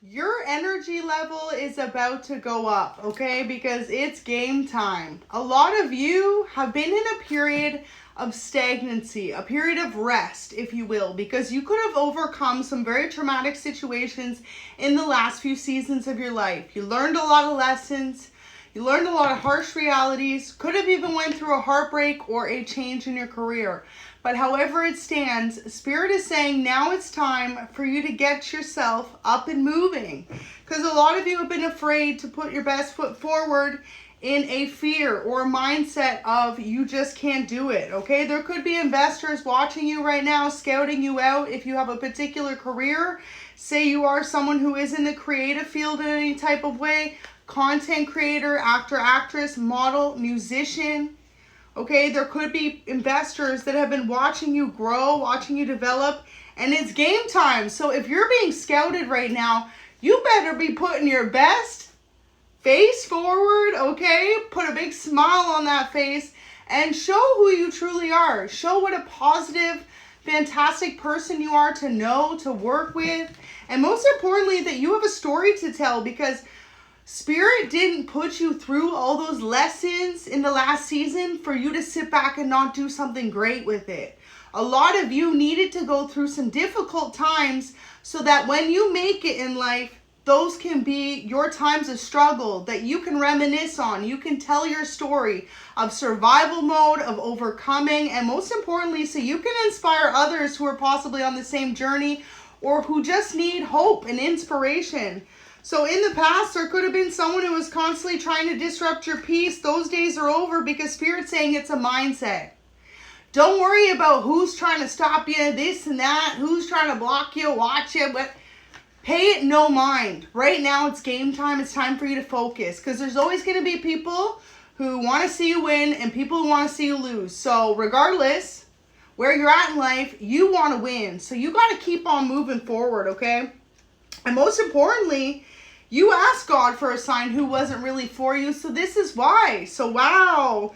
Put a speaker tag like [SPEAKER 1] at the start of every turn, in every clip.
[SPEAKER 1] Your energy level is about to go up, okay? Because it's game time. A lot of you have been in a period of stagnancy, a period of rest, if you will, because you could have overcome some very traumatic situations in the last few seasons of your life. You learned a lot of lessons. You learned a lot of harsh realities, could have even went through a heartbreak or a change in your career. But however it stands, Spirit is saying now it's time for you to get yourself up and moving. Because a lot of you have been afraid to put your best foot forward in a fear or a mindset of you just can't do it, okay? There could be investors watching you right now, scouting you out if you have a particular career. Say you are someone who is in the creative field in any type of way. Content creator, actor, actress, model, musician. Okay, there could be investors that have been watching you grow, watching you develop, and it's game time. So if you're being scouted right now, you better be putting your best face forward, okay? Put a big smile on that face and show who you truly are. Show what a positive, fantastic person you are to know, to work with, and most importantly, that you have a story to tell, because Spirit didn't put you through all those lessons in the last season for you to sit back and not do something great with it. A lot of you needed to go through some difficult times so that when you make it in life, those can be your times of struggle that you can reminisce on. You can tell your story of survival mode, of overcoming, and most importantly, so you can inspire others who are possibly on the same journey or who just need hope and inspiration. So in the past, there could have been someone who was constantly trying to disrupt your peace. Those days are over because Spirit's saying it's a mindset. Don't worry about who's trying to stop you, this and that, who's trying to block you, watch you, but pay it no mind. Right now, it's game time. It's time for you to focus, because there's always going to be people who want to see you win and people who want to see you lose. So regardless where you're at in life, you want to win. So you got to keep on moving forward, okay? And most importantly, you asked God for a sign who wasn't really for you, so this is why. So wow,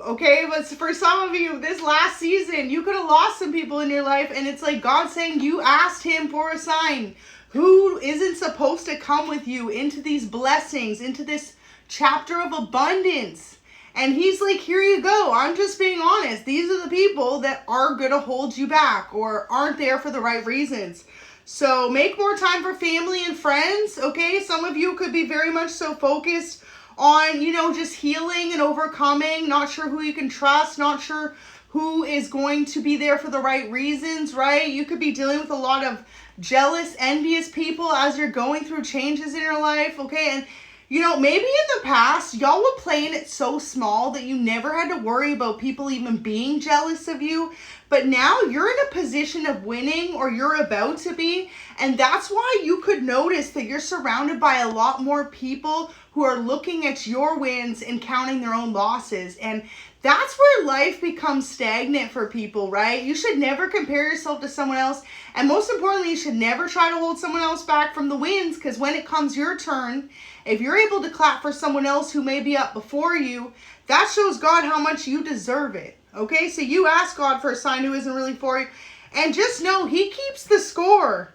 [SPEAKER 1] okay? But for some of you, this last season, you could have lost some people in your life, and it's like God saying you asked him for a sign. Who isn't supposed to come with you into these blessings, into this chapter of abundance? And he's like, here you go. I'm just being honest. These are the people that are going to hold you back or aren't there for the right reasons. So make more time for family and friends, okay? Some of you could be very much so focused on, just healing and overcoming, not sure who you can trust, not sure who is going to be there for the right reasons, right? You could be dealing with a lot of jealous, envious people as you're going through changes in your life, okay? And maybe in the past, y'all were playing it so small that you never had to worry about people even being jealous of you. But now you're in a position of winning, or you're about to be. And that's why you could notice that you're surrounded by a lot more people who are looking at your wins and counting their own losses. And that's where life becomes stagnant for people, right? You should never compare yourself to someone else. And most importantly, you should never try to hold someone else back from the wins, because when it comes your turn, if you're able to clap for someone else who may be up before you, that shows God how much you deserve it. Okay, so you ask God for a sign who isn't really for you. And just know he keeps the score.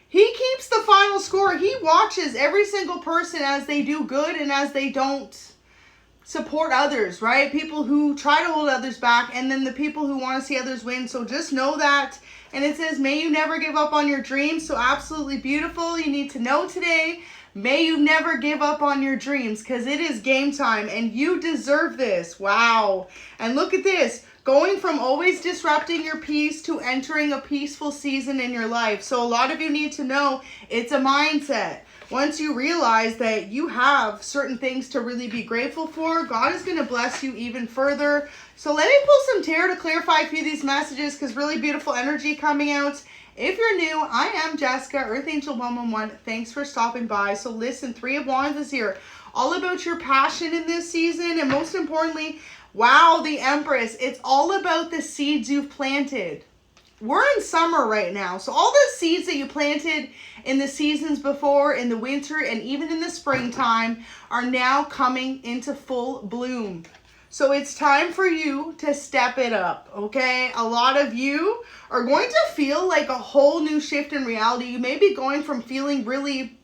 [SPEAKER 1] He keeps the final score. He watches every single person as they do good and as they don't support others, right? People who try to hold others back, and then the people who want to see others win. So just know that. And it says, may you never give up on your dreams. So absolutely beautiful. You need to know today. May you never give up on your dreams, because it is game time and you deserve this. Wow. And look at this. Going from always disrupting your peace to entering a peaceful season in your life. So a lot of you need to know it's a mindset. Once you realize that you have certain things to really be grateful for, God is going to bless you even further. So let me pull some tarot to clarify a few of these messages, because really beautiful energy coming out. If you're new, I am Jessica, Earth Angel 111. Thanks for stopping by. So listen, Three of Wands is here. All about your passion in this season. And most importantly, wow, the Empress. It's all about the seeds you've planted. We're in summer right now. So all the seeds that you planted in the seasons before, in the winter, and even in the springtime are now coming into full bloom. So it's time for you to step it up, okay? A lot of you are going to feel like a whole new shift in reality. You may be going from feeling really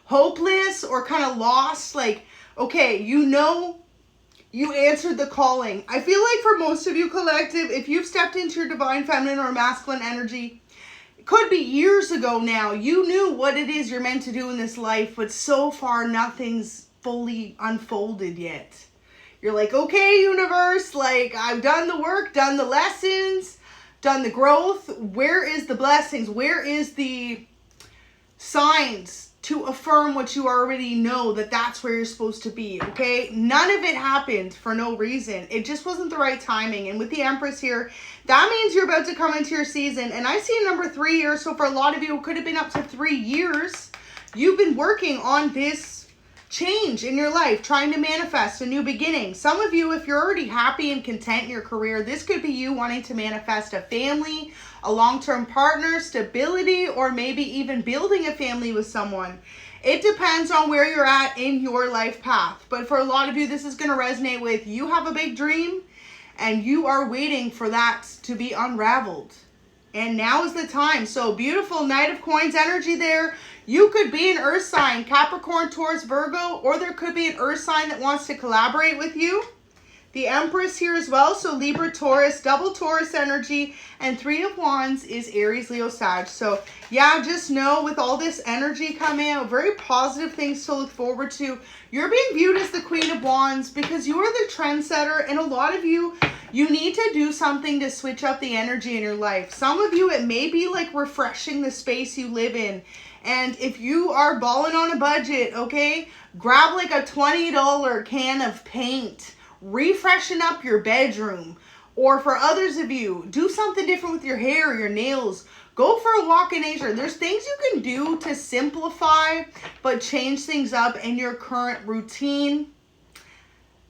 [SPEAKER 1] hopeless or kind of lost, like, okay, you know you answered the calling. I feel like for most of you, collective, if you've stepped into your divine feminine or masculine energy, it could be years ago now, you knew what it is you're meant to do in this life, but so far nothing's fully unfolded yet. You're like, okay, universe, like, I've done the work, done the lessons, done the growth. Where is the blessings? Where is the signs to affirm what you already know, that that's where you're supposed to be, okay? None of it happened for no reason. It just wasn't the right timing. And with the Empress here, that means you're about to come into your season. And I see number 3 years. So for a lot of you, it could have been up to 3 years. You've been working on this change in your life, trying to manifest a new beginning. Some of you, if you're already happy and content in your career, this could be you wanting to manifest a family, a long-term partner, stability, or maybe even building a family with someone. It depends on where you're at in your life path. But for a lot of you, this is going to resonate with you have a big dream and you are waiting for that to be unraveled. And now is the time. So beautiful Knight of Coins energy there. You could be an earth sign, Capricorn, Taurus, Virgo, or there could be an earth sign that wants to collaborate with you. The Empress here as well. So Libra, Taurus, double Taurus energy, and 3 of Wands is Aries, Leo, Sag. So yeah, just know with all this energy coming out, very positive things to look forward to. You're being viewed as the Queen of Wands because you are the trendsetter, and a lot of you, you need to do something to switch up the energy in your life. Some of you, it may be like refreshing the space you live in. And if you are balling on a budget, okay, grab like a $20 can of paint, refreshen up your bedroom. Or for others of you, do something different with your hair, your nails. Go for a walk in nature. There's things you can do to simplify, but change things up in your current routine,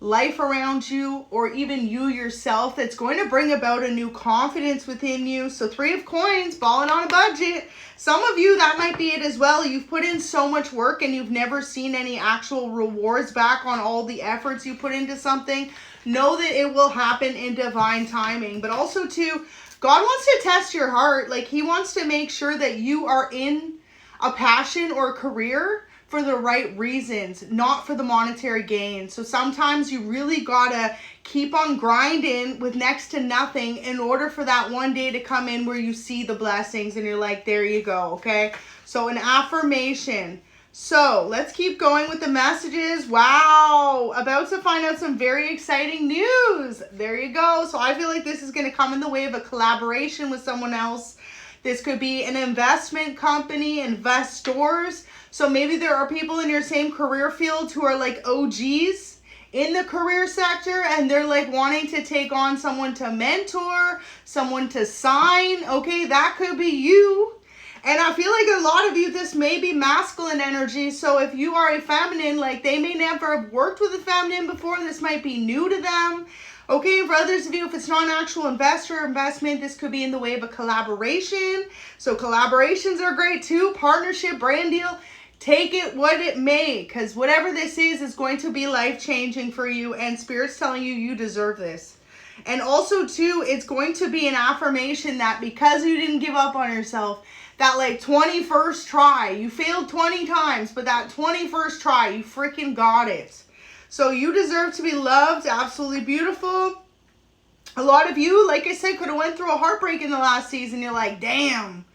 [SPEAKER 1] life around you, or even you yourself, that's going to bring about a new confidence within you. So 3 of Coins, balling on a budget. Some of you, that might be it as well. You've put in so much work and you've never seen any actual rewards back on all the efforts you put into something. Know that it will happen in divine timing. But also too, God wants to test your heart. Like, he wants to make sure that you are in a passion or a career for the right reasons, not for the monetary gain. So sometimes you really gotta keep on grinding with next to nothing in order for that one day to come in where you see the blessings and you're like, there you go, okay? So an affirmation. So let's keep going with the messages. Wow, about to find out some very exciting news. There you go. So I feel like this is gonna come in the way of a collaboration with someone else. This could be an investment company, investors. So maybe there are people in your same career field who are like OGs in the career sector, and they're like wanting to take on someone to mentor, someone to sign. Okay, that could be you. And I feel like a lot of you, this may be masculine energy. So if you are a feminine, like they may never have worked with a feminine before. This might be new to them. Okay, for others of you, if it's not an actual investor or investment, this could be in the way of a collaboration. So collaborations are great too. Partnership, brand deal. Take it what it may, because whatever this is going to be life-changing for you, and Spirit's telling you you deserve this. And also too, it's going to be an affirmation that because you didn't give up on yourself, that like 21st try, you failed 20 times, but that 21st try, you freaking got it. So you deserve to be loved, absolutely beautiful. A lot of you, like I said, could have went through a heartbreak in the last season. You're like, damn,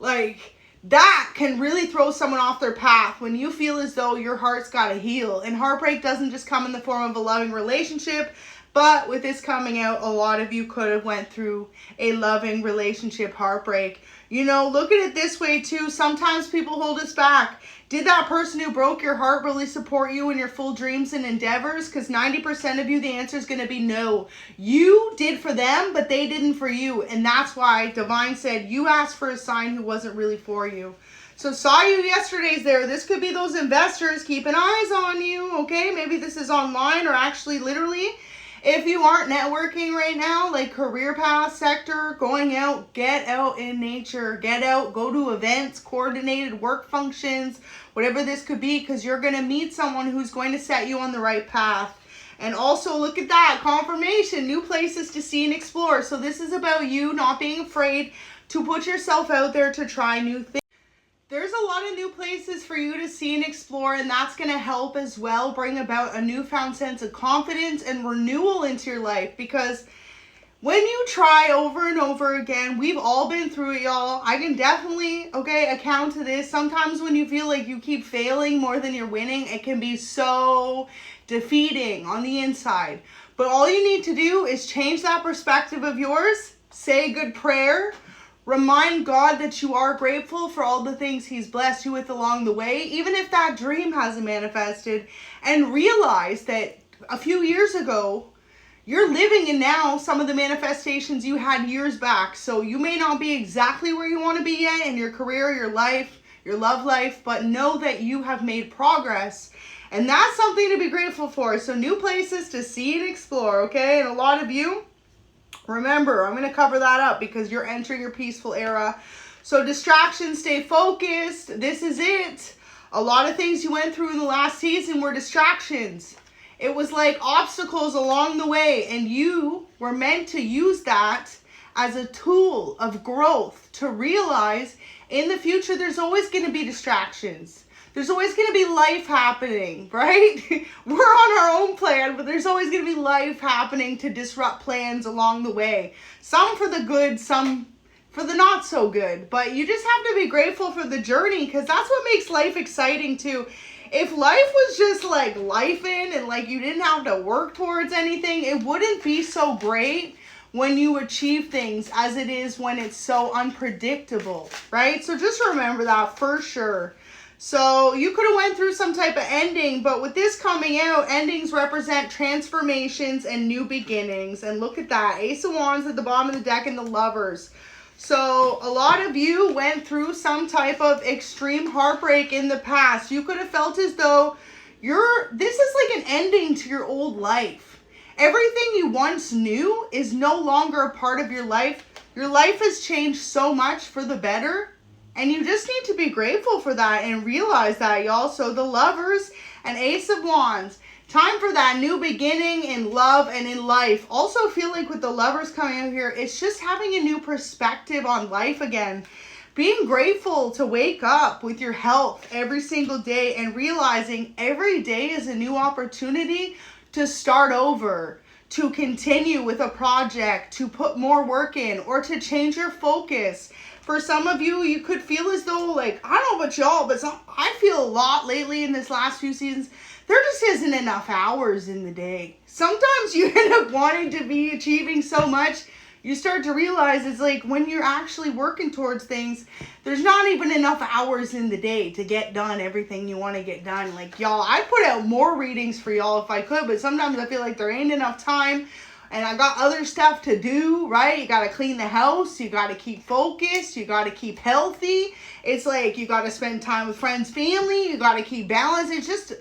[SPEAKER 1] like that can really throw someone off their path when you feel as though your heart's got to heal. And heartbreak doesn't just come in the form of a loving relationship, but with this coming out, a lot of you could have went through a loving relationship heartbreak. You know, look at it this way too. Sometimes people hold us back. Did that person who broke your heart really support you in your full dreams and endeavors? Because 90% of you, the answer is going to be no. You did for them, but they didn't for you. And that's why Divine said you asked for a sign who wasn't really for you. So saw you yesterday's there. This could be those investors keeping eyes on you, okay? Maybe this is online or actually literally. If you aren't networking right now, like career path sector, going out, get out in nature. Get out, go to events, coordinated work functions, whatever this could be, because you're going to meet someone who's going to set you on the right path. And also look at that, confirmation, new places to see and explore. So this is about you not being afraid to put yourself out there to try new things. There's a lot of new places for you to see and explore, and that's going to help as well bring about a newfound sense of confidence and renewal into your life. Because when you try over and over again, we've all been through it, y'all. I can definitely, account to this. Sometimes when you feel like you keep failing more than you're winning, it can be so defeating on the inside. But all you need to do is change that perspective of yours, say a good prayer, remind God that you are grateful for all the things He's blessed you with along the way, even if that dream hasn't manifested, and realize that a few years ago, you're living in now some of the manifestations you had years back. So you may not be exactly where you want to be yet in your career, your life, your love life, but know that you have made progress. And that's something to be grateful for. So new places to see and explore, okay? And a lot of you, remember, I'm going to cover that up because you're entering your peaceful era. So distractions, stay focused. This is it. A lot of things you went through in the last season were distractions. It was like obstacles along the way, and you were meant to use that as a tool of growth to realize in the future there's always going to be distractions. There's always going to be life happening, right? We're on our own plan, but there's always going to be life happening to disrupt plans along the way. Some for the good, some for the not so good. But you just have to be grateful for the journey, because that's what makes life exciting too. If life was just like lifing and like you didn't have to work towards anything, it wouldn't be so great when you achieve things as it is when it's so unpredictable, right? So just remember that for sure. So you could have went through some type of ending, but with this coming out, endings represent transformations and new beginnings. And look at that, Ace of Wands at the bottom of the deck and the Lovers. So a lot of you went through some type of extreme heartbreak in the past. You could have felt as though this is like an ending to your old life. Everything you once knew is no longer a part of your life. Your life has changed so much for the better. And you just need to be grateful for that and realize that, y'all. So the Lovers and Ace of Wands. Time for that new beginning in love and in life. Also feel like with the Lovers coming out here, it's just having a new perspective on life again. Being grateful to wake up with your health every single day and realizing every day is a new opportunity to start over, to continue with a project, to put more work in, or to change your focus. For some of you, you could feel as though, like, I don't know about y'all, but I feel a lot lately in this last few seasons, there just isn't enough hours in the day. Sometimes you end up wanting to be achieving so much, you start to realize it's like when you're actually working towards things, there's not even enough hours in the day to get done everything you want to get done. Like, y'all, I'd put out more readings for y'all if I could, but sometimes I feel like there ain't enough time. And I got other stuff to do, right? You got to clean the house. You got to keep focused. You got to keep healthy. It's like you got to spend time with friends, family. You got to keep balance. It's just,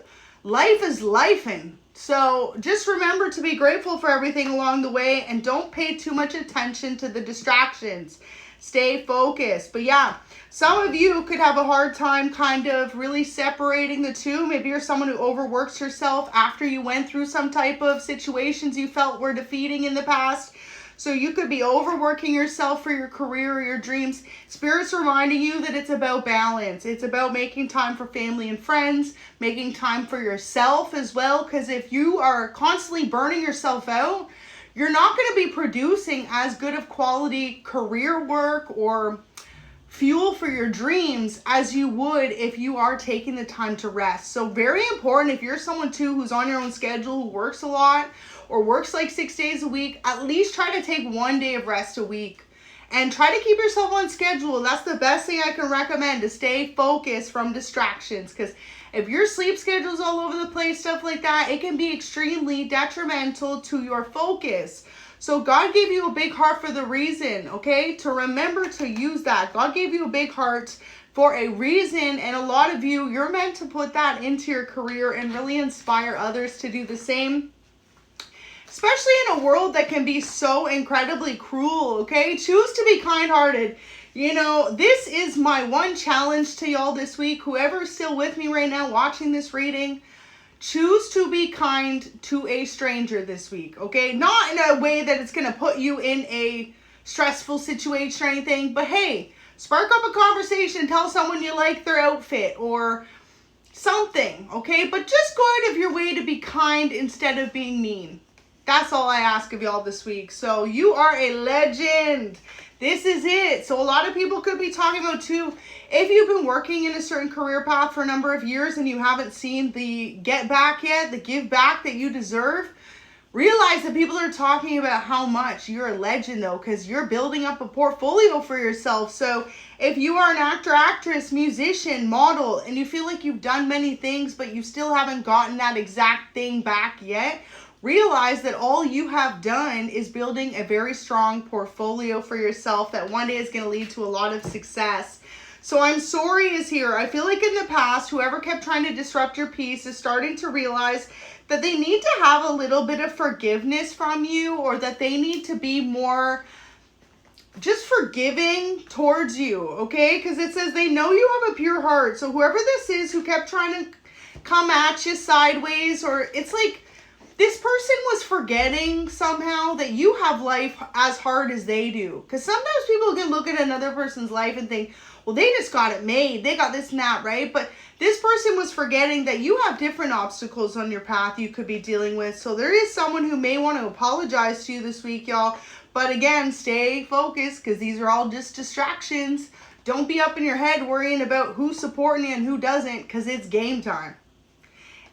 [SPEAKER 1] life is lifing. So just remember to be grateful for everything along the way and don't pay too much attention to the distractions. Stay focused. But yeah, some of you could have a hard time kind of really separating the two. Maybe you're someone who overworks yourself after you went through some type of situations you felt were defeating in the past. So you could be overworking yourself for your career or your dreams. Spirit's reminding you that it's about balance. It's about making time for family and friends, making time for yourself as well. Because if you are constantly burning yourself out, you're not going to be producing as good of quality career work or fuel for your dreams as you would if you are taking the time to rest. So very important, if you're someone too who's on your own schedule, who works a lot or works like 6 days a week, at least try to take 1 day of rest a week and try to keep yourself on schedule. That's the best thing I can recommend, to stay focused from distractions, because if your sleep schedule's all over the place, stuff like that, it can be extremely detrimental to your focus. So God gave you a big heart for the reason, okay? To remember to use that. God gave you a big heart for a reason, and a lot of you, you're meant to put that into your career and really inspire others to do the same. Especially in a world that can be so incredibly cruel, okay? Choose to be kind-hearted. You know, this is my one challenge to y'all this week. Whoever's still with me right now watching this reading, choose to be kind to a stranger this week, okay? Not in a way that it's going to put you in a stressful situation or anything, but hey, spark up a conversation, tell someone you like their outfit or something, okay? But just go out of your way to be kind instead of being mean. That's all I ask of y'all this week. So you are a legend. This is it. So a lot of people could be talking about too, if you've been working in a certain career path for a number of years and you haven't seen the get back yet, the give back that you deserve, realize that people are talking about how much you're a legend though, because you're building up a portfolio for yourself. So if you are an actor, actress, musician, model, and you feel like you've done many things, but you still haven't gotten that exact thing back yet, realize that all you have done is building a very strong portfolio for yourself that one day is going to lead to a lot of success. So I'm sorry is here. I feel like in the past, whoever kept trying to disrupt your peace is starting to realize that they need to have a little bit of forgiveness from you, or that they need to be more just forgiving towards you, okay? Because it says they know you have a pure heart. So whoever this is who kept trying to come at you sideways, or it's like this person was forgetting somehow that you have life as hard as they do. Because sometimes people can look at another person's life and think, well, they just got it made. They got this and that, right? But this person was forgetting that you have different obstacles on your path you could be dealing with. So there is someone who may want to apologize to you this week, y'all. But again, stay focused, because these are all just distractions. Don't be up in your head worrying about who's supporting you and who doesn't, because it's game time.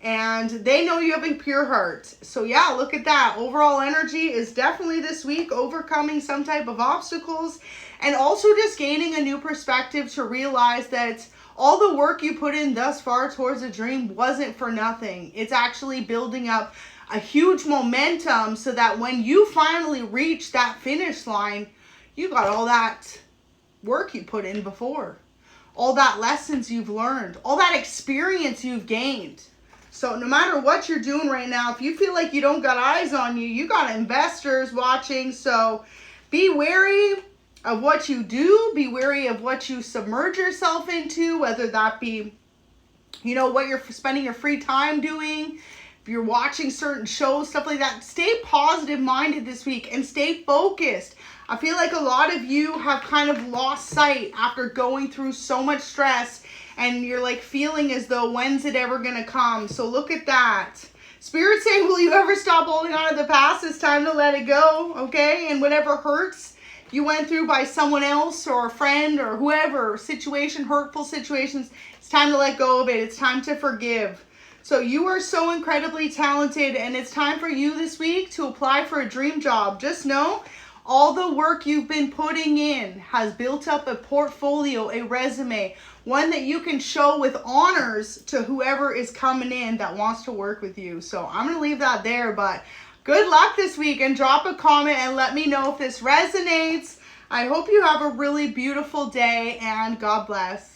[SPEAKER 1] And they know you have a pure heart. So yeah, look at that. Overall energy is definitely this week overcoming some type of obstacles, and also just gaining a new perspective to realize that all the work you put in thus far towards a dream wasn't for nothing. It's actually building up a huge momentum so that when you finally reach that finish line, you got all that work you put in before, all that lessons you've learned, all that experience you've gained. So no matter what you're doing right now, if you feel like you don't got eyes on you, you got investors watching. So be wary of what you do. Be wary of what you submerge yourself into, whether that be, you know, what you're spending your free time doing. If you're watching certain shows, stuff like that, stay positive minded this week and stay focused. I feel like a lot of you have kind of lost sight after going through so much stress, and you're like feeling as though, when's it ever gonna come? So look at that. Spirit saying, will you ever stop holding on to the past? It's time to let it go, okay? And whatever hurts you went through by someone else or a friend or whoever, situation, hurtful situations, it's time to let go of it. It's time to forgive. So you are so incredibly talented, and it's time for you this week to apply for a dream job. Just know all the work you've been putting in has built up a portfolio, a resume, one that you can show with honors to whoever is coming in that wants to work with you. So I'm going to leave that there, but good luck this week, and drop a comment and let me know if this resonates. I hope you have a really beautiful day, and God bless.